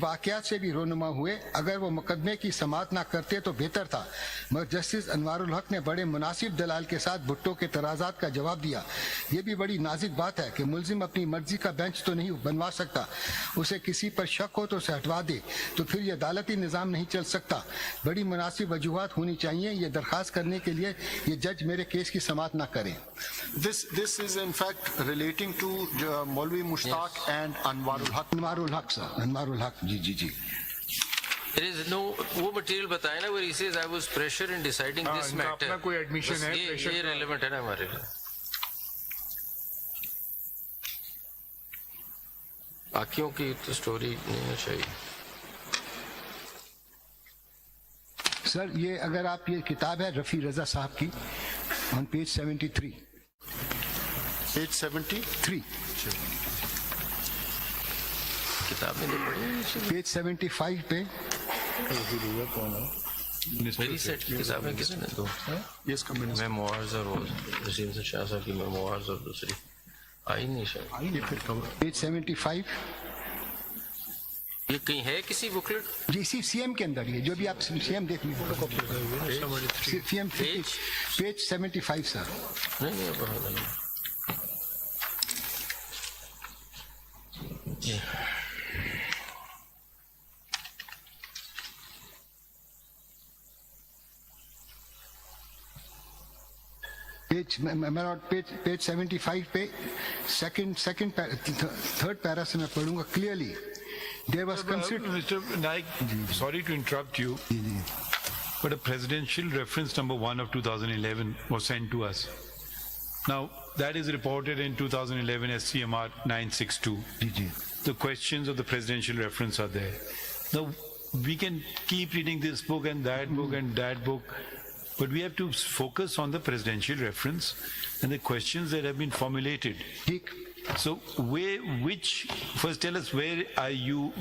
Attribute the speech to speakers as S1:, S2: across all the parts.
S1: वाकयात से भी रोनुमा हुए। अगर वो मुकदमे की समाअत ना करते तो बेहतर था, मगर जस्टिस अनवारुल हक ने बड़े मुनासिब दलाल के साथ भुट्टो के तराजात का जवाब दिया। ये भी बड़ी नाजुक बात है कि मुल्जिम अपनी मर्जी का बेंच तो नहीं बनवा सकता, उसे किसी पर शक हो तो उसे हटवा दे, तो फिर यह अदालती निज़ाम नहीं चल सकता। बड़ी मुनासिब वजूहात होनी चाहिए। ये दरख्वास्त करने के लिए ये जज मेरे केस की समाअत ना करें।
S2: This is in fact relating to Maulvi Mushtaq and Anwarul Haq.
S1: Anwarul Haq sir, Anwarul Haq, ji.
S3: There is no वो मटेरियल बताया ना, where he says I was pressure in deciding this matter.
S4: अपना कोई admission है,
S3: ये relevant है ना हमारे लिए। बाकियों की तो स्टोरी नहीं है चाहिए।
S1: सर ये अगर आप ये किताब है रफ़ी रज़ा साहब की ऑन पेज 73
S2: Page 73.
S3: किताब में तो पढ़ी
S1: पेज 75 पे
S3: मेरी सेट की किताबें किसने दो
S2: Yes, Communist.
S3: मेमोइर्स और वो रशीद शाह साहब की मेमोइर्स और दूसरी आई नहीं शायद।
S1: पेज 75
S3: ये कहीं है किसी बुकलेट?
S1: जी सीएम के अंदर, ये जो भी आप सीएम देख लीजिए सीएम पेज 75 सर।
S3: नहीं
S1: पेज 75 पे थर्ड पैरा से मैं पढ़ूंगा clearly. There was considered.
S4: Mr. Naik, sorry to interrupt you, but a presidential reference number 1 of 2011 was sent to us. Now, that is reported in 2011 SCMR 962. The questions of the presidential reference are there. Now, we can keep reading this book and that book and that book, but we have to focus on the presidential reference and the questions that have been formulated. So, first tell us where are you,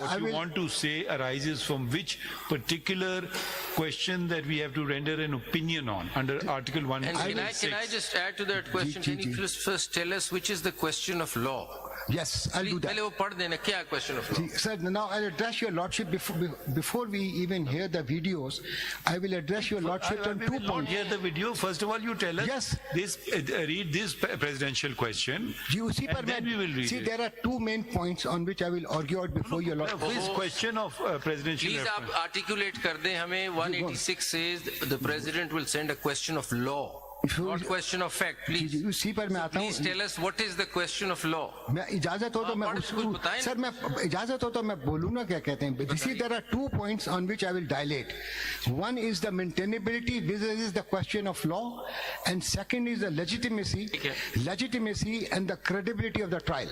S4: what you want to say arises from which particular question that we have to render an opinion on under Article 1.
S3: And can I just add to that question? Can you first tell us which is the question of law?
S1: Yes, I'll do that.
S3: पहले वो पढ़ देना क्या question of law?
S1: Sir, now I'll address your lordship before we even hear the videos. I will address your lordship on 2 points.
S4: Not hear the video. First of all, you tell us.
S1: Yes.
S4: Read this presidential question.
S1: And
S4: then we will read it.
S1: There are 2 main points on which I will argue out before your lordship.
S4: This question of presidential
S3: Please
S4: reference.
S3: आप articulate कर दें हमें. 186 says the president will send a question of law. Not question of fact, please.
S1: उसी पर मैं आता हूँ.
S3: Please tell us what is the question of law.
S1: मैं इजाजत हो तो मैं सर मैं इजाजत हो तो मैं बोलूँ ना क्या कहते हैं. See, there are 2 points on which I will dilate. One is the maintainability, this is the question of law, and second is the legitimacy and the credibility of the trial.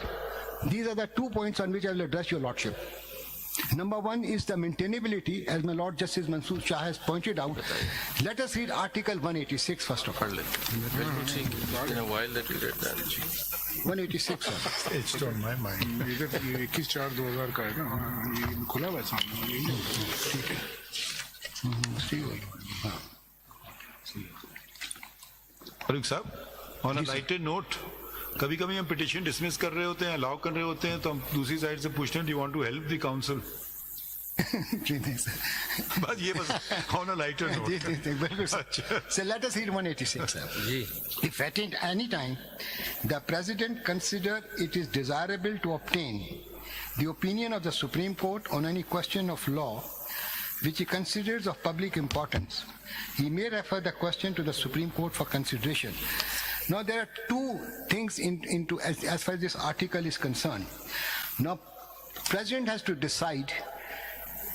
S1: These are the 2 points on which I will address your lordship. Number 1 is the maintainability, as my Lord Justice Mansoor Shah has pointed out. Let us read Article 186 first of all.
S3: It's been a while that we read that.
S1: 186 sir.
S4: It's on my mind.
S5: ये 21/4/2000 का है ना, ये खुला हुआ है सामने. ठीक है.
S4: फारूक साहब, on a lighter note, कभी कभी हम पिटिशन डिसमिस कर रहे होते हैं, अलाउ कर रहे होते हैं, तो हम दूसरी साइड से पूछते हैं, do you want to help the council? बस ये बस on a lighter note.
S1: So let us read 186 sir. If at any time the president consider it is desirable to obtain the opinion of the Supreme Court on any question of law which he considers of public importance, he may refer the question to the Supreme Court for consideration. Now there are 2 things into as far as this article is concerned. Now president has to decide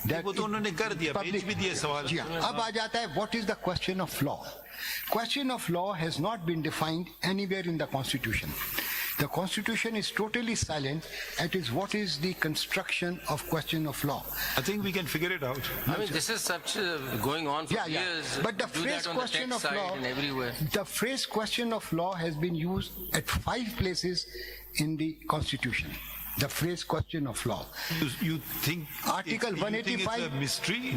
S1: that
S4: वो तो उन्होंने कर दिया, भेज भी दिया सवाल.
S1: अब आ जाता है what is the question of law. Question of law has not been defined anywhere in the Constitution. The Constitution is totally silent as what is the construction of question of law.
S4: I think we can figure it out.
S3: I mean, this is such going on for years.
S1: But the phrase question of law, the phrase question of law has been used at 5 places in the Constitution. The phrase question of law.
S4: You think
S1: Article 185
S4: it's a mystery?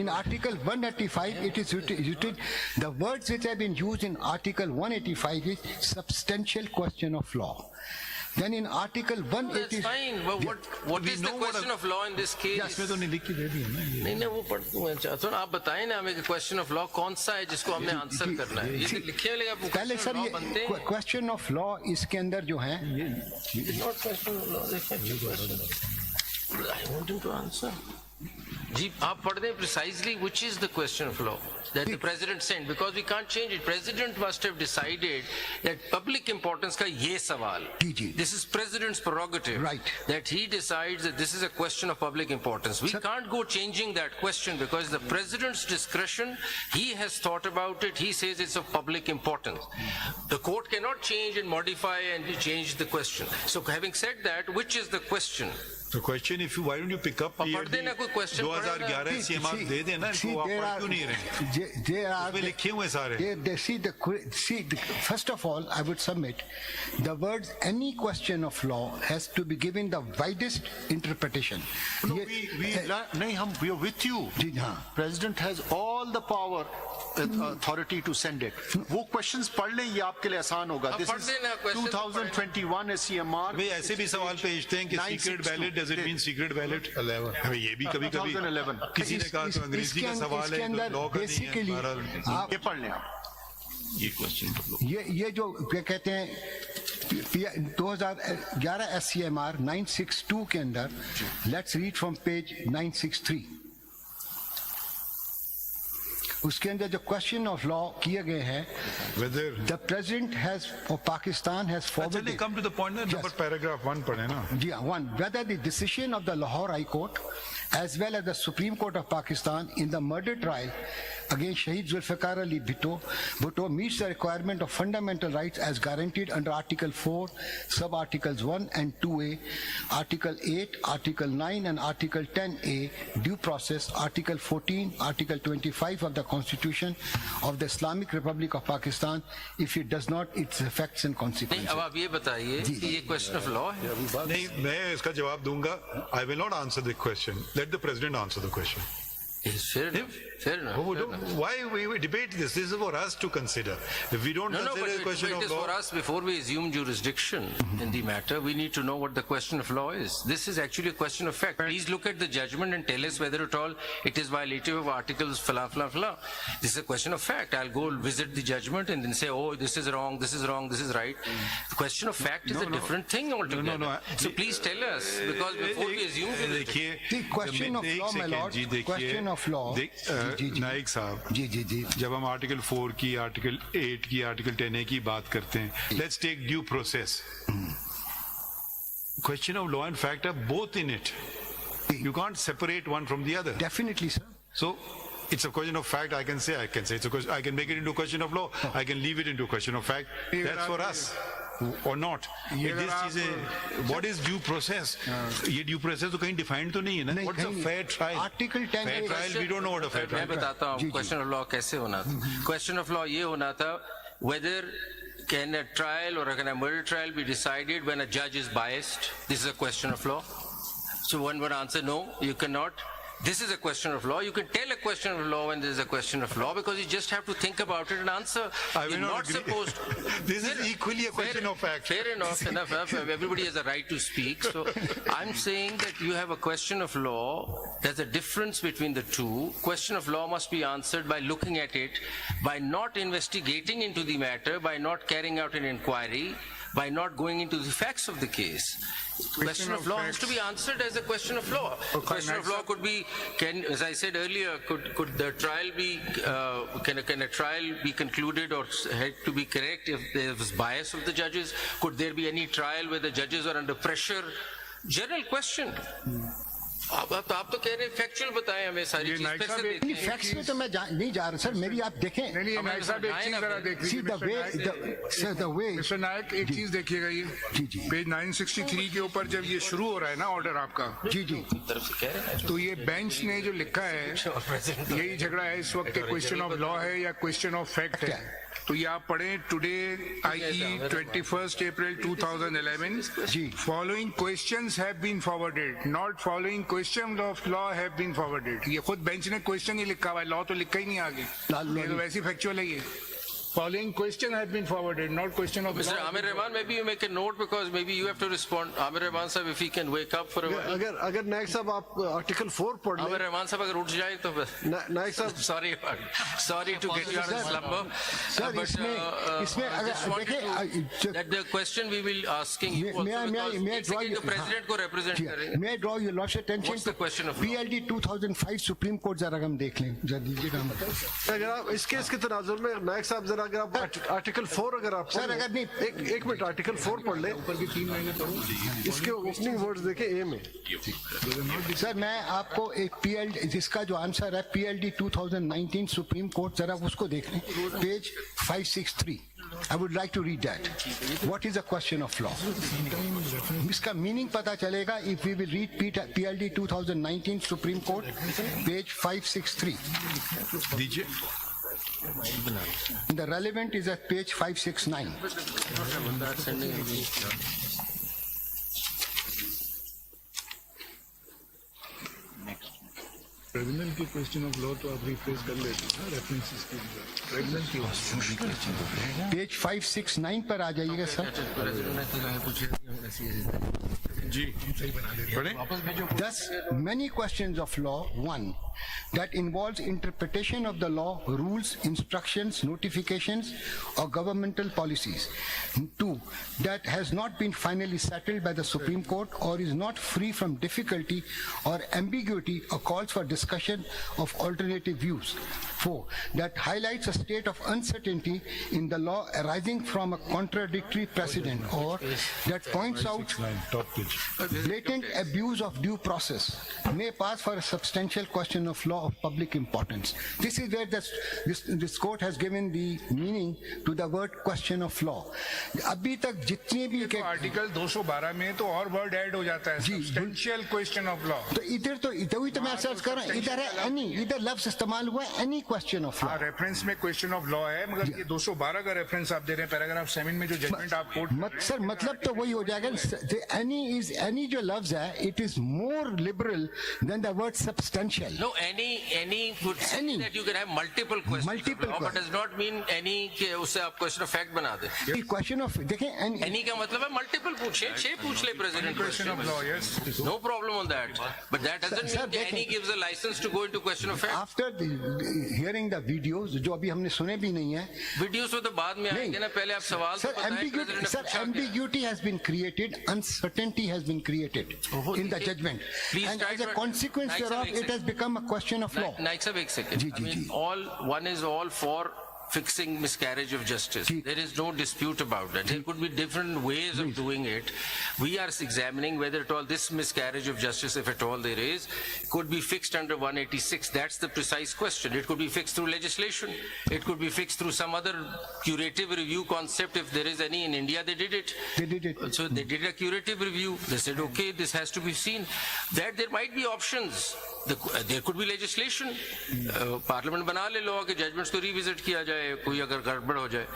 S1: In Article 185 it is written, the words which have been used in Article 185 is substantial question of law. Then in Article
S3: That's
S1: 180.
S3: fine, but what is the question of law in this case?
S4: इसमें तो नहीं लिख के दे दिया ना ये।
S3: नहीं वो पढ़ मैं चाहता हूँ आप बताएं ना हमें क्वेश्चन ऑफ लॉ कौन सा है जिसको हमने आंसर करना है ये तो लिखे हुए आप
S1: पहले
S3: क्वेश्चन
S1: सर
S3: ऑफ लॉ बनते
S1: ये
S3: हैं
S1: क्वेश्चन ऑफ लॉ इसके अंदर जो है
S3: नॉट क्वेश्चन ऑफ लॉ देखिए I want him to answer जी आप पढ़ दें precisely which is the question of law that the president sent because we can't change it. President must have decided that public importance का ये सवाल
S1: जी।
S3: this is president's prerogative
S1: Right.
S3: that he decides that this is a question of public importance. We can't go changing that question because the president's discretion, he has thought about it, he says it's of public importance. The court cannot change and modify and change the question. So having said that, which is the question?
S4: The question, if you, why don't you pick up
S3: पढ़ देना कोई question
S4: 2011 CMR दे देना इनको आप पढ़ क्यों नहीं रहे उसमें लिखे हुए सारे
S1: first of all, I would submit the words any question of law has to be given the widest interpretation.
S2: No, we are with you.
S1: जी हाँ.
S2: President has all the power, authority to send it. वो questions पढ़ लें ये आपके लिए आसान होगा. This
S3: पढ़
S2: is
S3: देना question
S2: 2021 SCMR.
S4: वे ऐसे भी सवाल भेजते हैं कि secret ballot does it mean secret ballot? हमें ये भी कभी कभी
S2: 2011.
S4: किसी ने कहा तो अंग्रेजी का सवाल है तो लॉ का नहीं है हमारा
S2: ये पढ़ लें आप.
S4: ये क्वेश्चन
S1: ये जो क्या कहते हैं 2011 SCMR 962 के अंदर let's read from page 963. उसके अंदर जो क्वेश्चन ऑफ लॉ किए गए हैं
S4: whether
S1: the president has or Pakistan has forwarded
S4: come to the point ना नंबर पैराग्राफ 1 पढ़े ना
S1: जी हाँ, one whether the decision of the Lahore High Court as well as the Supreme Court of Pakistan in the murder trial against Shaheed Zulfikar Ali Bhutto meets the requirement of fundamental rights as guaranteed under Article 4, sub-articles 1 and 2A, Article 8, Article 9 and Article 10A, due process, Article 14, Article 25 of the Constitution of the Islamic Republic of Pakistan, if it does not, its effects and
S3: नहीं
S1: consequences.
S3: अब आप ये बताइए कि ये question of law है
S4: नहीं मैं इसका जवाब दूंगा I will not answer the question let the president answer the question
S3: fair enough
S4: why we debate this is for us to consider if we don't
S3: No,
S4: consider
S3: but
S4: the question
S3: it
S4: of
S3: is
S4: law
S3: for us before we assume jurisdiction in the matter. We need to know what the question of law is. This is actually a question of fact. Please look at the judgment and tell us whether at all it is violative of articles fala fala fala. This is a question of fact. I'll go visit the judgment and then say, oh, this is wrong, this is wrong, this is right. The question of fact is a different thing altogether.
S4: No.
S3: So please tell us because before we assume jurisdiction.
S1: The question of law, my lord, question of law.
S4: Naik साहब
S1: जी
S4: जब हम article 4 की article 8 की article 10A की बात करते हैं let's take due process question of law and fact are both in it you can't separate one from the other
S1: Definitely, sir.
S4: so it's a question of fact I can say it's a question, I can make it into a question of law I can leave it into a question of fact that's for us or not this is what is due process ये due process तो कहीं defined तो नहीं है ना what's a fair trial
S1: Article 10
S4: fair trial we don't know what a fair
S3: मैं
S4: trial
S3: बताता हूँ क्वेश्चन ऑफ लॉ कैसे होना था क्वेश्चन ऑफ लॉ ये होना था whether can a trial or can a murder trial be decided when a judge is biased? This is a question of law. So one would answer no, you cannot. This is a question of law. You can tell a question of law when there is a question of law because you just have to think about it and answer.
S4: I will
S3: You're not
S4: agree.
S3: supposed to.
S4: This is equally a question of fact.
S3: Fair enough. Everybody has a right to speak. So I'm saying that you have a question of law. There's a difference between the two. Question of law must be answered by looking at it, by not investigating into the matter, by not carrying out an inquiry, by not going into the facts of the case. Question of law has to be answered as a question of law. Question of law could be, as I said earlier, could the trial be, can a trial be concluded or had to be correct if there was bias of the judges? Could there be any trial where the judges are under pressure? General question. आप तो कह रहे हैं factual बताएं हमें सारी चीज फिर से
S1: नहीं फैक्ट्स में तो मैं नहीं जा रहा सर मेरी आप देखें
S5: नहीं नायक साहब एक चीज जरा देख
S1: See the way
S5: मिस्टर नायक एक चीज देखिएगा ये
S1: जी।
S5: पेज 963 के ऊपर जब ये शुरू हो रहा है ना ऑर्डर आपका
S1: जी
S3: तरफ से कह रहे हैं
S5: तो ये बेंच ने जो लिखा है यही झगड़ा है इस वक्त क्वेश्चन ऑफ लॉ है या क्वेश्चन ऑफ फैक्ट है तो ये आप पढ़ें टुडे आई 21 अप्रैल 2011
S1: जी
S5: following questions have been forwarded not following question of law have been forwarded ये खुद बेंच ने क्वेश्चन ही लिखा हुआ है लॉ तो लिखा ही नहीं आगे ये तो वैसी फैक्चुअल है ये Following question has been forwarded, not question of
S3: Mr.
S5: law.
S3: Amir Rahman, maybe you make a note because maybe you have to respond. Amir Rahman sahab, if he can wake up for a while.
S6: अगर नायक साहब आप article 4 पढ़
S3: Amir
S6: लें,
S3: Rahman sahab agar uth jaye to
S6: नायक साहब
S3: sorry to get you out of slumber.
S1: Sir, इसमें
S3: I just
S1: अगर
S3: wanted
S1: देखें
S3: to, that the question we will asking you also because एक second तो president को represent करें.
S1: May I draw your lord's attention
S3: What's the question of law?
S1: PLD 2005 supreme court जरा हम देख लें जरा दीजिएगा हमको।
S6: अगर आप इस केस के तनाजुर में नायक साहब जरा अगर आप आर्टिकल 4 अगर आप
S1: सर, अगर नहीं
S6: एक मिनट आर्टिकल 4 पढ़ ले, इसके ओपनिंग वर्ड्स देखें ए में।
S1: सर मैं आपको एक PLD जिसका जो आंसर है PLD 2019 सुप्रीम कोर्ट जरा उसको देख लें page 563 I would like to read that. What is the question of law? इसका मीनिंग पता चलेगा if we will read PLD 2019 Supreme Court page 563.
S4: दीजिए।
S1: The relevant is at page 569.
S5: Tribunal की question of law तो आप refresh कर लेते हैं ना रेफरेंसेस की ट्रिब्यूनल की
S1: पेज 569 पर आ जाइएगा सर।
S4: जी पढ़ें।
S1: Thus, many questions of law, one, that involves interpretation of the law, rules, instructions, notifications, or governmental policies. Two, that has not been finally settled by the Supreme Court or is not free from difficulty or ambiguity or calls for discussion of alternative views. Four, that highlights a state of uncertainty in the law arising from a contradictory precedent or that points out
S4: Top page.
S1: blatant abuse of due process may pass for a substantial question of law of public importance. This is where this court has given the meaning to the word question of law. अभी तक जितने भी
S5: तो article 212 में तो और word add हो जाता है सब्सटेंशियल क्वेश्चन ऑफ लॉ।
S1: तो इधर ही तो मैं सर्च कर रहा हूँ इधर है एनी इधर लफ्ज इस्तेमाल हुआ है any question of law.
S5: Reference में क्वेश्चन ऑफ लॉ है मगर ये 212 का रेफरेंस आप दे रहे हैं पैराग्राफ 7 में जो जजमेंट आप कोट
S1: सर मतलब तो वही हो जाएगा एनी जो लफ्ज है it is more liberal than the word substantial.
S3: No, any could say
S1: Any.
S3: that you can have multiple questions
S1: Multiple
S3: of law, but does not mean any के उससे आप question of fact बना दे.
S1: Question of देखें
S3: Any का मतलब है multiple पूछे, 6 पूछ ले president
S5: question of law yes
S3: No problem on that. But that doesn't
S1: Sir,
S3: mean that any gives a license to go into question of fact.
S1: After hearing the videos जो अभी हमने सुने भी नहीं है
S3: Videos तो बाद में आएंगे ना पहले आप सवाल तो
S1: Sir,
S3: बताएं president ने
S1: sir,
S3: पूछा क्या.
S1: ambiguity has been created, uncertainty has been created in the judgment.
S3: Please
S1: And
S3: try
S1: as a
S3: to-
S1: consequence
S3: Naik sir,
S1: thereof,
S3: ek
S1: it has become a question of law.
S3: Naik sir, एक second.
S1: Ji,
S3: I
S1: ji,
S3: mean,
S1: ji.
S3: one is all for fixing miscarriage of justice.
S1: Ji.
S3: There is no dispute about that. There could be different ways of doing it. We are examining whether at all this miscarriage of justice, if at all there is, could be fixed under 186. That's the precise question. It could be fixed through legislation. It could be fixed through some other curative review concept. If there is any in India, they did it.
S1: They did it.
S3: So they did a curative review. They said, okay, this has to be seen. That there might be options. There could be legislation. Parliament बना ले law के judgments को revisit किया जाए कोई अगर गड़बड़ हो जाए.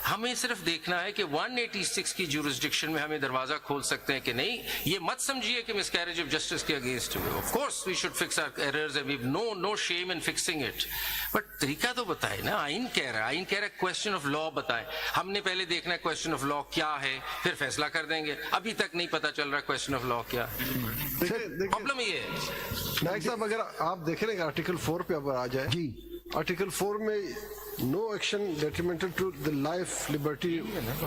S3: हमें सिर्फ देखना है कि 186 की jurisdiction में हमें दरवाजा खोल सकते हैं कि नहीं. ये मत समझिए कि miscarriage of justice के against है. Of course we should fix our errors and we've no shame in fixing it. But तरीका तो बताए ना. आइन कह रहा है question of law बताए. हमने पहले देखना है question of law क्या है फिर फैसला कर देंगे. अभी तक नहीं पता चल रहा question of law क्या है. Problem ये है.
S6: नायक साहब अगर आप देखें ना आर्टिकल 4 पे अब आ जाए
S1: जी
S6: आर्टिकल 4 में no action detrimental to the life liberty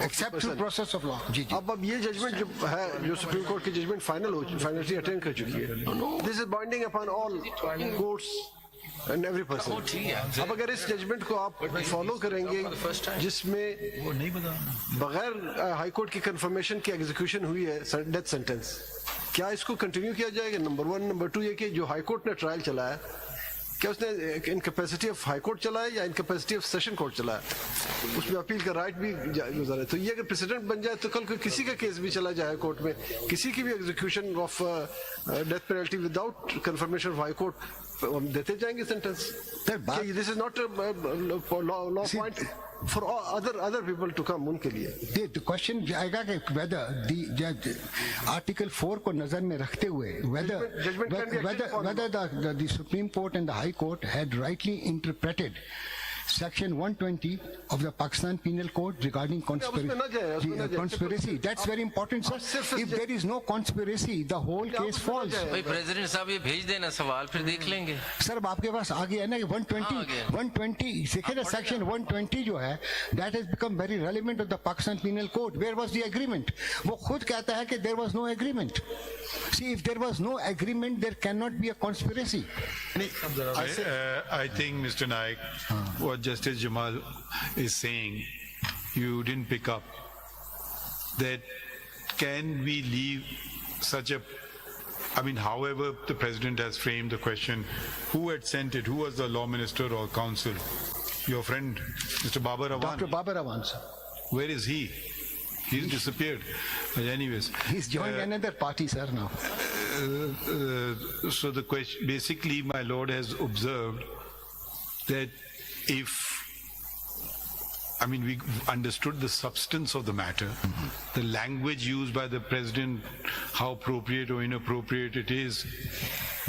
S1: except through process of law. जी जी
S6: अब ये जजमेंट जो है जो सुप्रीम कोर्ट की जजमेंट फाइनली अटेंड कर चुकी है this is binding upon all courts and every person. अब अगर इस जजमेंट को आप फॉलो करेंगे जिसमें बगैर हाई कोर्ट की कंफर्मेशन की एग्जीक्यूशन हुई है डेथ सेंटेंस, क्या इसको कंटिन्यू किया जाएगा? नंबर 1। नंबर 2 ये कि जो हाई कोर्ट ने ट्रायल चलाया क्या उसने इनकैपेसिटी ऑफ हाई कोर्ट चलाया या इनकैपेसिटी ऑफ सेशन कोर्ट चलाया, उसमें अपील का राइट भी गुजारा है। तो ये अगर प्रेसिडेंट बन जाए तो कल को किसी का केस भी चला जाए कोर्ट में, किसी की भी execution of death penalty without confirmation of high court हम देते जाएंगे sentence. This is not law point for other people to come उनके लिए।
S1: तो क्वेश्चन आएगा कि वेदर आर्टिकल 4 को नजर में रखते हुए whether the Supreme Court and the High Court had rightly interpreted Section 120 of the Pakistan Penal Code regarding conspiracy. That's very important, sir. If there is no conspiracy, the whole case falls.
S3: भाई president साहब ये भेज देना सवाल फिर देख लेंगे.
S1: Sir अब आपके पास आ गया ना कि 120 देखिए ना सेक्शन 120 जो है that has become very relevant of the Pakistan Penal Code. Where was the agreement? वो खुद कहता है कि there was no agreement. See, if there was no agreement, there cannot be a conspiracy.
S4: I think, Mr. Naik, what Justice Jamal is saying, you didn't pick up, that can we leave such a, I mean, however the President has framed the question, who had sent it, who was the law minister or counsel? Your friend, Mr. Babar Awan.
S1: Dr. Babar Awan, sir.
S4: Where is he? He's disappeared. But anyways.
S1: He's joined another party, sir, now.
S4: So the question, basically, my Lord has observed that if, I mean, we understood the substance of the matter, the language used by the President, how appropriate or inappropriate it is,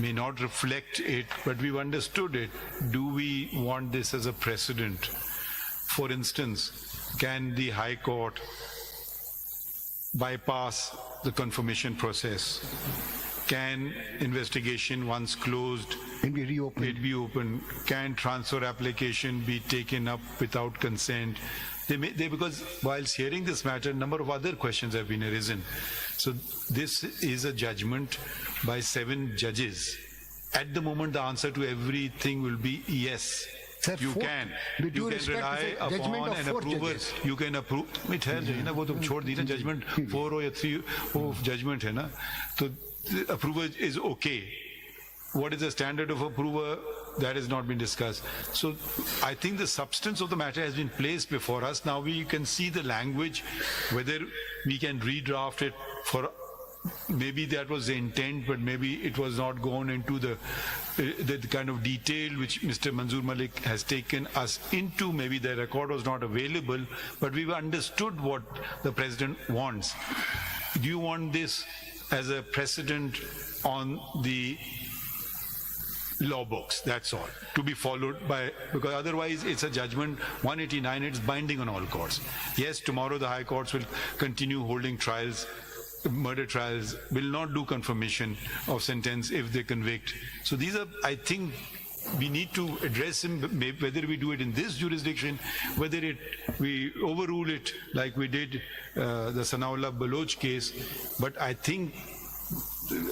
S4: may not reflect it, but we've understood it. Do we want this as a precedent? For instance, can the High Court bypass the confirmation process? Can investigation, once closed,
S1: be reopened?
S4: Can transfer application be taken up without consent? Because whilst hearing this matter, a number of other questions have been arisen. So this is a judgment by 7 judges. At the moment, the answer to everything will be yes.
S1: Sir,
S4: You can rely upon an approval. You can approve. It has, ना वो तो छोड़ दी ना judgment 4 or 3 वो judgment है ना. So approval is okay. What is the standard of approval? That has not been discussed. So I think the substance of the matter has been placed before us. Now we can see the language, whether we can redraft it for. Maybe that was the intent, but maybe it was not gone into the kind of detail which Mr. Manzoor Malik has taken us into. Maybe the record was not available, but we've understood what the President wants. Do you want this as a precedent on the law books? That's all, to be followed by, because otherwise it's a judgment 189, it's binding on all courts. Yes, tomorrow the high courts will continue holding trials, murder trials, will not do confirmation of sentence if they convict. So these are, I think, we need to address him, whether we do it in this jurisdiction, whether we overrule it like we did the Sanaullah Baloch case. But I think,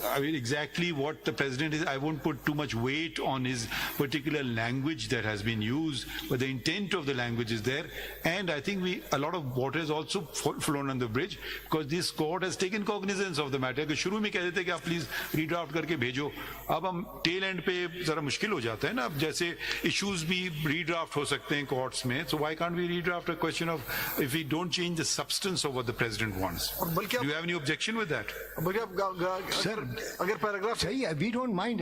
S4: I mean, exactly what the President is, I won't put too much weight on his particular language that has been used, but the intent of the language is there. And I think a lot of water has also flown on the bridge, because this court has taken cognizance of the matter. कि शुरू में कह देते कि आप please redraft करके भेजो, अब हम टेल एंड पे जरा मुश्किल हो जाता है ना, अब जैसे इश्यूज भी रीड्राफ्ट हो सकते हैं कोर्ट्स में. So why can't we redraft a question of, if we don't change the substance of what the President wants? Do you have any objection with that?
S1: Sir, we don't mind.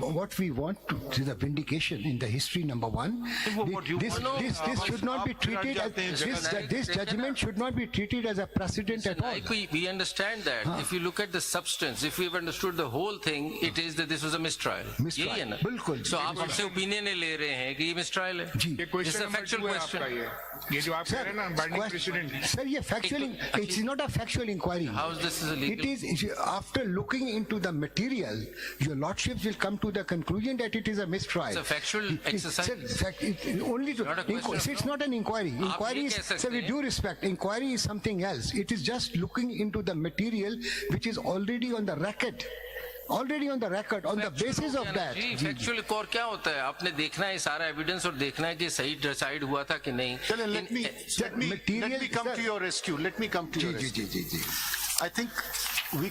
S1: What we want is a vindication in the history. Number one, this should not be treated as this judgment should not be treated as a precedent at all.
S3: We understand that. If you look at the substance, if we've understood the whole thing, it is that this was a mistrial. यही है ना? So आप हमसे opinion ले रहे हैं कि ये mistrial है. This is a factual question.
S5: ये जो आप कह रहे हैं ना, binding precedent.
S1: Sir, ये factual. It's not a factual inquiry.
S3: How is this illegal?
S1: It is. After looking into the material, your lordships will come to the conclusion that it is a mistrial.
S3: It's a factual exercise.
S1: It's not an inquiry. Inquiry is, sir, with due respect, inquiry is something else. It is just looking into the material which is already on the record. Already on the record, on the basis of that.
S3: Factual और क्या होता है? आपने देखना है सारा evidence और देखना है कि सही decide हुआ था कि नहीं.
S2: Let me come to your rescue. Let me come to your rescue. I think we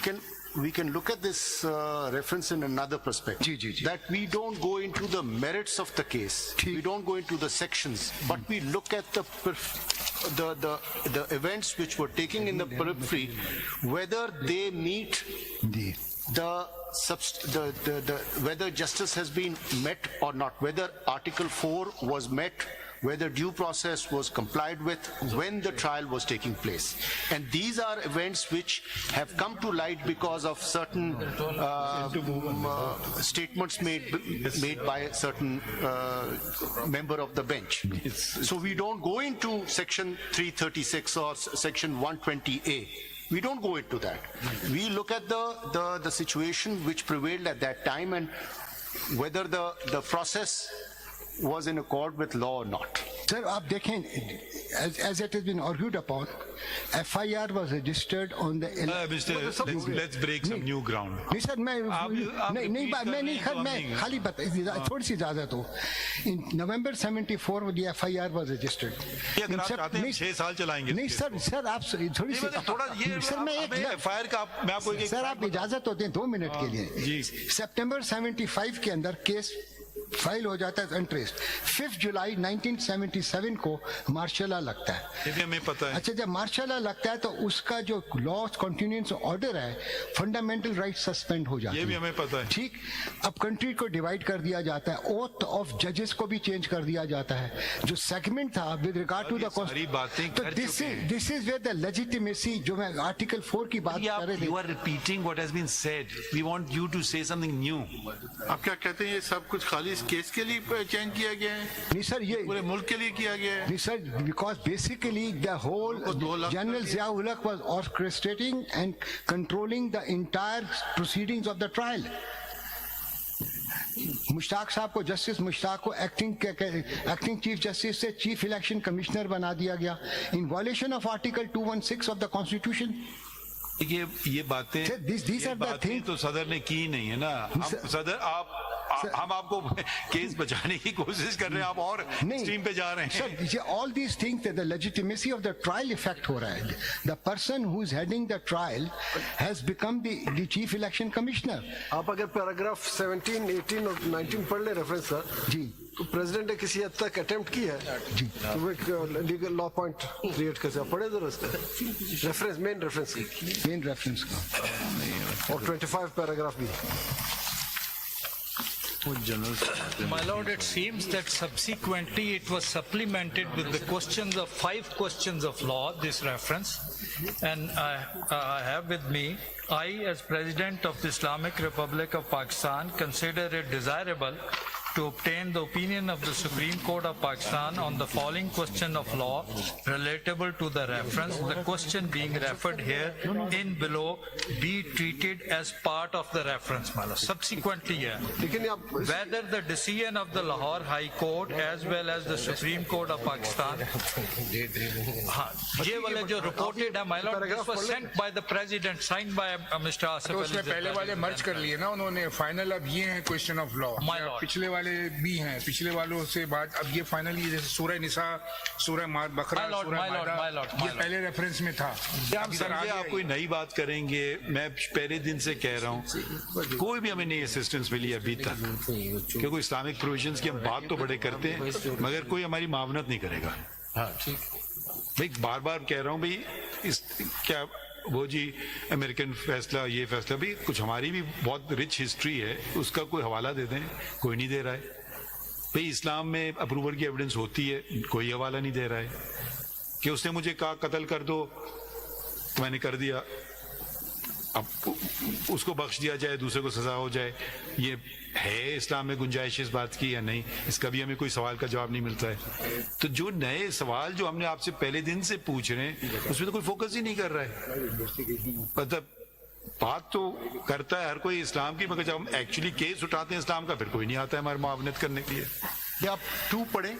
S2: can look at this reference in another perspective. That we don't go into the merits of the case. We don't go into the sections, but we look at the events which were taking in the periphery, whether they meet whether justice has been met or not, whether Article 4 was met whether due process was complied with when the trial was taking place. And these are events which have come to light because of certain statements made by a certain member of the bench. So we don't go into section 336 or section 120A. We don't go into that. We look at the situation which prevailed at that time and whether the process was in accord with law or not.
S1: Sir, आप देखें, as it has been argued upon, FIR was registered on the.
S4: Let's break some new ground.
S1: नहीं sir, मैं खाली बता, थोड़ी सी इजाजत हो. In November 74 the FIR was registered.
S4: अगर आप चाहते हैं 6 साल चलाएंगे.
S1: नहीं सर आप थोड़ी सी
S4: थोड़ा ये
S1: सर मैं
S4: FIR का मैं आपको
S1: सर आप इजाजत होते हैं 2 मिनट के लिए. सितंबर 75 के अंदर केस फाइल हो जाता है इंटरेस्ट. 5 जुलाई 1977 को मार्शल लॉ लगता है.
S4: ये भी हमें पता है.
S1: अच्छा, जब मार्शल लॉ लगता है तो उसका जो लॉ कंटिन्यूएंस ऑर्डर है, फंडामेंटल राइट सस्पेंड हो जाते हैं.
S4: ये भी हमें पता है.
S1: ठीक. अब कंट्री को डिवाइड कर दिया जाता है. ओथ ऑफ जजेस को भी चेंज कर दिया जाता है. जो सेगमेंट था विद रिगार्ड टू द
S4: तो
S1: this is where the legitimacy, जो मैं आर्टिकल 4 की बात कर रहे थे.
S4: You are repeating what has been said. We want you to say something new.
S7: आप क्या कहते हैं ये सब कुछ खाली इस केस के लिए चेंज किया गया है?
S1: नहीं सर, ये
S7: पूरे मुल्क के लिए किया गया है.
S1: नहीं sir, because basically the whole General Zia-ul-Haq was orchestrating and controlling the entire proceedings of the trial. Mushtaq साहब को, जस्टिस मुश्ताक को एक्टिंग चीफ जस्टिस से चीफ इलेक्शन कमिश्नर बना दिया गया in violation of article 216 of the constitution.
S4: ये बातें तो सदर ने की नहीं है ना. सदर हम आपको केस बचाने की कोशिश कर रहे हैं, आप और स्ट्रीम पे जा रहे हैं.
S1: Sir, all these things, the legitimacy of the trial effect हो रहा है. The person who is heading the trial has become the chief election commissioner.
S6: आप अगर पैराग्राफ 17, 18 और 19 पढ़ ले रेफरेंस सर जी, तो प्रेसिडेंट ने किसी हद तक अटेम्प्ट किया है जी, तो वो एक लीगल लॉ पॉइंट क्रिएट कर सकते. पढ़े जरूर रेफरेंस, मेन रेफरेंस का, और 25 पैराग्राफ भी.
S8: My Lord, it seems that subsequently it was supplemented with the questions of 5 questions of law, this reference, and I have with me, I as President of the Islamic Republic of Pakistan consider it desirable to obtain the opinion of the Supreme Court of Pakistan on the following question of law relatable to the reference, the question being referred here in below be treated as part of the reference. Subsequently, whether the decision of the Lahore High Court as well as the Supreme Court of Pakistan, जो reported है, my Lord, this was sent by the President, signed by Mr. Asif Ali.
S5: उसमें पहले वाले मर्ज कर लिए ना उन्होंने. Final अब ये है क्वेश्चन ऑफ लॉ. पिछले वाले भी हैं, पिछले वालों से बात. अब ये फाइनली जैसे सूरह निसा, सूरह बकरा, सूरह मादा, ये पहले रेफरेंस में था.
S4: आप समझे, आप कोई नई बात करेंगे. मैं पहले दिन से कह रहा हूँ, कोई भी हमें नई असिस्टेंस मिली अभी तक, क्योंकि इस्लामिक प्रोविजंस की हम बात तो बड़े करते हैं मगर कोई हमारी मावनत नहीं करेगा. भाई बार बार कह रहा हूँ, भाई क्या वो जी अमेरिकन फैसला, ये फैसला, भी कुछ हमारी भी बहुत रिच हिस्ट्री है, उसका कोई हवाला दे दें. कोई नहीं दे रहा है. भाई इस्लाम में अप्रूवल की एविडेंस होती है, कोई हवाला नहीं दे रहा है. कि उसने मुझे कहा कत्ल कर दो तो मैंने कर दिया, अब उसको बख्श दिया जाए, दूसरे को सजा हो जाए. ये है इस्लाम में गुंजाइश इस बात की या नहीं, इसका भी हमें कोई सवाल का जवाब नहीं मिलता है. तो जो नए सवाल जो हमने आपसे पहले दिन से पूछ रहे हैं उसमें तो कोई फोकस ही नहीं कर रहा है. मतलब बात तो करता है हर कोई इस्लाम की, मगर जब हम एक्चुअली केस उठाते हैं इस्लाम का, फिर कोई नहीं आता है हमारी मुआवनत करने के लिए.
S2: आप 2 पढ़ें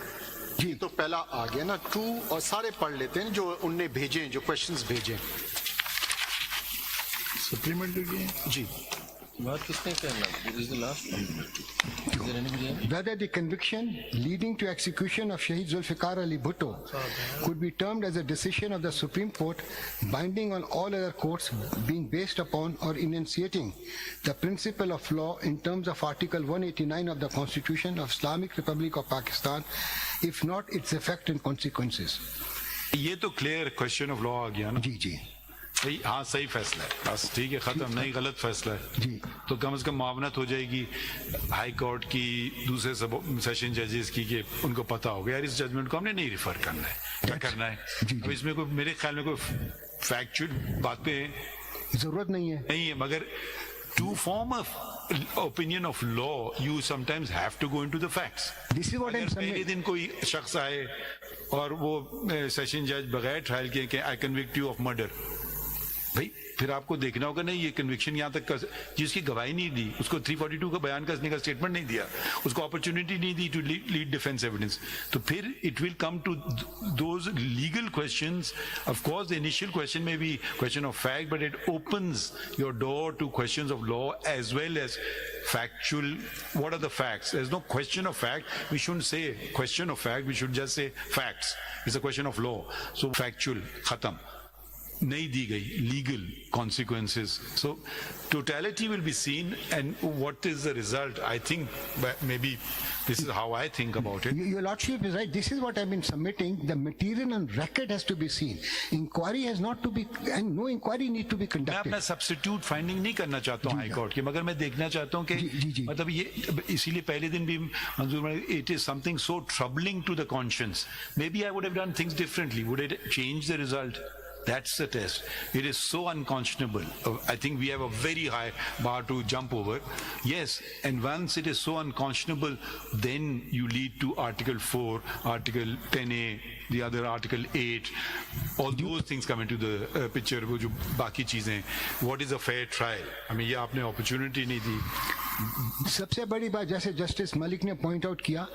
S2: जी, तो पहला आ गया ना 2, और सारे पढ़ लेते हैं जो उनने भेजे, जो क्वेश्चंस भेजे.
S5: सप्लीमेंट्री जी.
S3: बात किसने करना? This is the last one. Is there anybody else?
S1: Whether the conviction leading to execution of Shaheed Zulfikar Ali Bhutto could be termed as a decision of the Supreme Court binding on all other courts, being based upon or enunciating the principle of law in terms of Article 189 of the Constitution of Islamic Republic of Pakistan, if not its effect and consequences.
S4: ये तो clear question of law आ गया ना
S1: जी.
S4: भाई हाँ सही फैसला है, बस ठीक है, खत्म, नहीं गलत फैसला है तो कम से कम मुआवनत हो जाएगी हाई कोर्ट की, दूसरे सेशन जजेस की, कि उनको पता होगा यार इस जजमेंट को हमने नहीं रिफर करना है, क्या करना है। अब इसमें कोई मेरे ख्याल में कोई फैक्चुअल बातें
S1: जरूरत नहीं है,
S4: मगर to form a opinion of law, you sometimes have to go into the facts.
S1: This is what I'm saying.
S4: पहले दिन कोई शख्स आए और वो सेशन जज बगैर ट्रायल किए कि आई कन्विक्ट यू ऑफ मर्डर, भाई फिर आपको देखना होगा नहीं ये कन्विक्शन यहाँ तक जिसकी गवाही नहीं दी, उसको 342 का बयान करने का स्टेटमेंट नहीं दिया, उसको अपॉर्चुनिटी नहीं दी टू लीड डिफेंस एविडेंस, तो फिर it will come to those legal questions. Of course the initial question may be question of fact, but it opens your door to questions of law as well as factual. What are the facts? There's no question of fact. We shouldn't say question of fact. We should just say facts. It's a question of law. So factual, khatam. नहीं दी गई legal consequences. So totality will be seen, and what is the result? I think maybe this is how I think about it.
S1: Your Lordship is right. This is what I've been submitting. The material and record has to be seen. Inquiry has not to be, and no inquiry need to be conducted.
S4: मैं अपना substitute finding नहीं करना चाहता हूँ high court की, मगर मैं देखना चाहता हूँ कि मतलब ये इसीलिए पहले दिन भी मंजूर, it is something so troubling to the conscience. Maybe I would have done things differently. Would it change the result? That's the test. It is so unconscionable. I think we have a very high bar to jump over. Yes, and once it is so unconscionable, then you lead to Article 4, Article 10A, the other Article 8. All those things come into the picture. वो जो बाकी चीजें, what is a fair trial? I mean, ये आपने opportunity नहीं दी.
S1: सबसे बड़ी बात जैसे जस्टिस मलिक ने पॉइंट आउट किया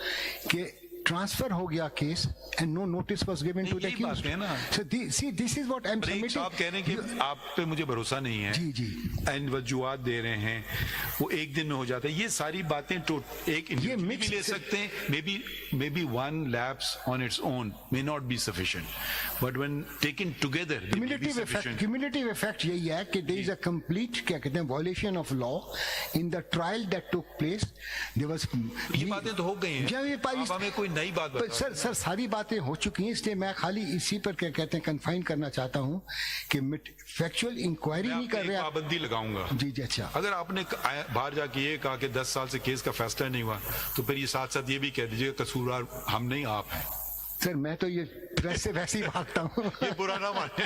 S1: कि ट्रांसफर हो गया case and no notice was given to the accused. So see this is what I am submitting.
S4: आप कह रहे हैं कि आप पे मुझे भरोसा नहीं है
S1: जी
S4: एंड वजूहात दे रहे हैं, वो एक दिन में हो जाता है. ये सारी बातें एक इंडिविजुअल भी ले सकते हैं. May be one lapse on its own may not be sufficient, but when taken together
S1: cumulative effect यही है कि देयर इज अ कंप्लीट क्या कहते हैं violation of law in the trial that took place. There was
S4: ये बातें तो हो गई हैं, हमें कोई नई बात
S1: बता. सर सारी बातें हो चुकी हैं, इसलिए मैं खाली इसी पर क्या कहते हैं कन्फाइन करना चाहता हूं कि फैक्चुअल इंक्वायरी नहीं कर रहे.
S4: पाबंदी लगाऊंगा
S1: जी अच्छा.
S4: अगर आपने बाहर जाके ये कहा कि 10 साल से केस का फैसला नहीं हुआ, तो फिर ये साथ साथ ये भी कह दीजिए कसूरवार हम नहीं आप हैं.
S1: सर मैं तो ये प्रेस से वैसे ही भागता हूँ.
S4: ये बुरा ना माने.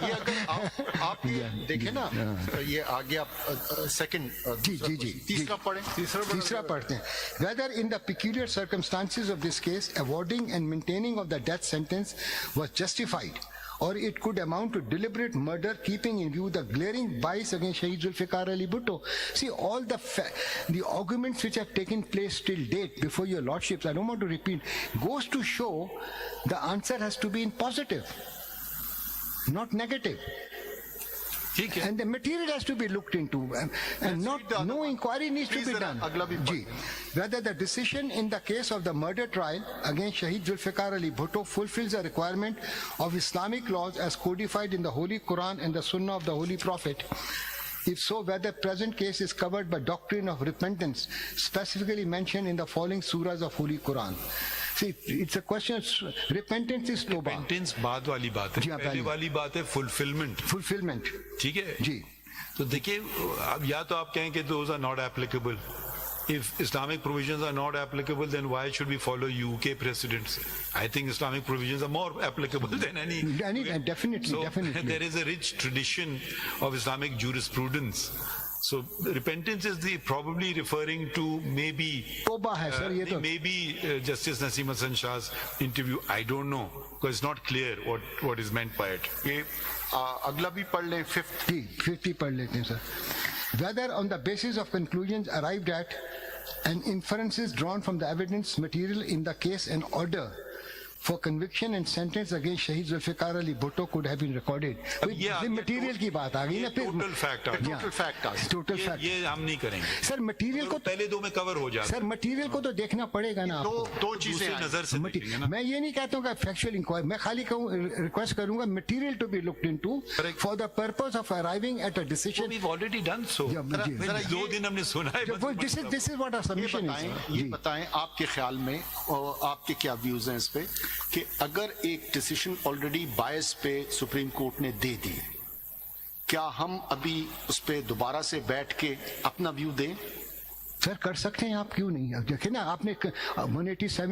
S2: ये अगर आप ये देखें ना, ये आगे आप सेकंड
S1: जी
S2: तीसरा पढ़ें.
S1: तीसरा पढ़ते हैं. Whether in the peculiar circumstances of this case, awarding and maintaining of the death sentence was justified, or it could amount to deliberate murder, keeping in view the glaring bias against Shaheed Zulfikar Ali Bhutto. See, all the arguments which have taken place till date before your lordships, I don't want to repeat, goes to show the answer has to be in positive, not negative. And the material has to be looked into, and no inquiry needs to be done. Whether the decision in the case of the murder trial against Shaheed Zulfikar Ali Bhutto fulfills the requirement of Islamic laws as codified in the Holy Quran and the Sunnah of the Holy Prophet. If so, whether present case is covered by doctrine of repentance, specifically mentioned in the following surahs of Holy Quran. See, it's a question of repentance is tawbah.
S4: Repentance बाद वाली बात है, पहले वाली बात है fulfillment. ठीक है
S1: जी.
S4: तो देखिए, अब या तो आप कहें कि those are not applicable. If Islamic provisions are not applicable, then why should we follow UK precedents? I think Islamic provisions are more applicable than any.
S1: Definitely.
S4: There is a rich tradition of Islamic jurisprudence. So repentance is probably referring to maybe Justice Naseem Hassan Shah's interview. I don't know, because it's not clear what is meant by it.
S2: ये अगला भी पढ़ लें.
S1: 50 पढ़ लेते हैं sir. Whether on the basis of conclusions arrived at and inferences drawn from the evidence material in the case, an order for conviction and sentence against Shaheed Zulfikar Ali Bhutto could have been recorded. ये material की बात आ गई ना, फिर total fact
S4: ये हम नहीं करेंगे
S1: सर. मटेरियल को
S4: पहले दो में कवर हो जाए
S1: सर. मटेरियल को तो देखना पड़ेगा ना.
S2: दो चीजें
S4: नजर से देखेंगे ना.
S1: मैं ये नहीं कहता हूँ कि फैक्चुअल इंक्वायरी, मैं खाली रिक्वेस्ट करूंगा material to be looked into for the purpose of arriving at a decision.
S4: we've already done so. 2 दिन हमने सुना है.
S1: This is what our submission is.
S2: ये बताएं आपके ख्याल में और आपके क्या व्यूज हैं इस पे, कि अगर एक डिसीजन ऑलरेडी बायस पे सुप्रीम कोर्ट ने दे दी, क्या हम अभी उस पे दोबारा से बैठ के अपना व्यू दें?
S1: सर कर सकते हैं आप, क्यों नहीं? देखिए ना, आपने 187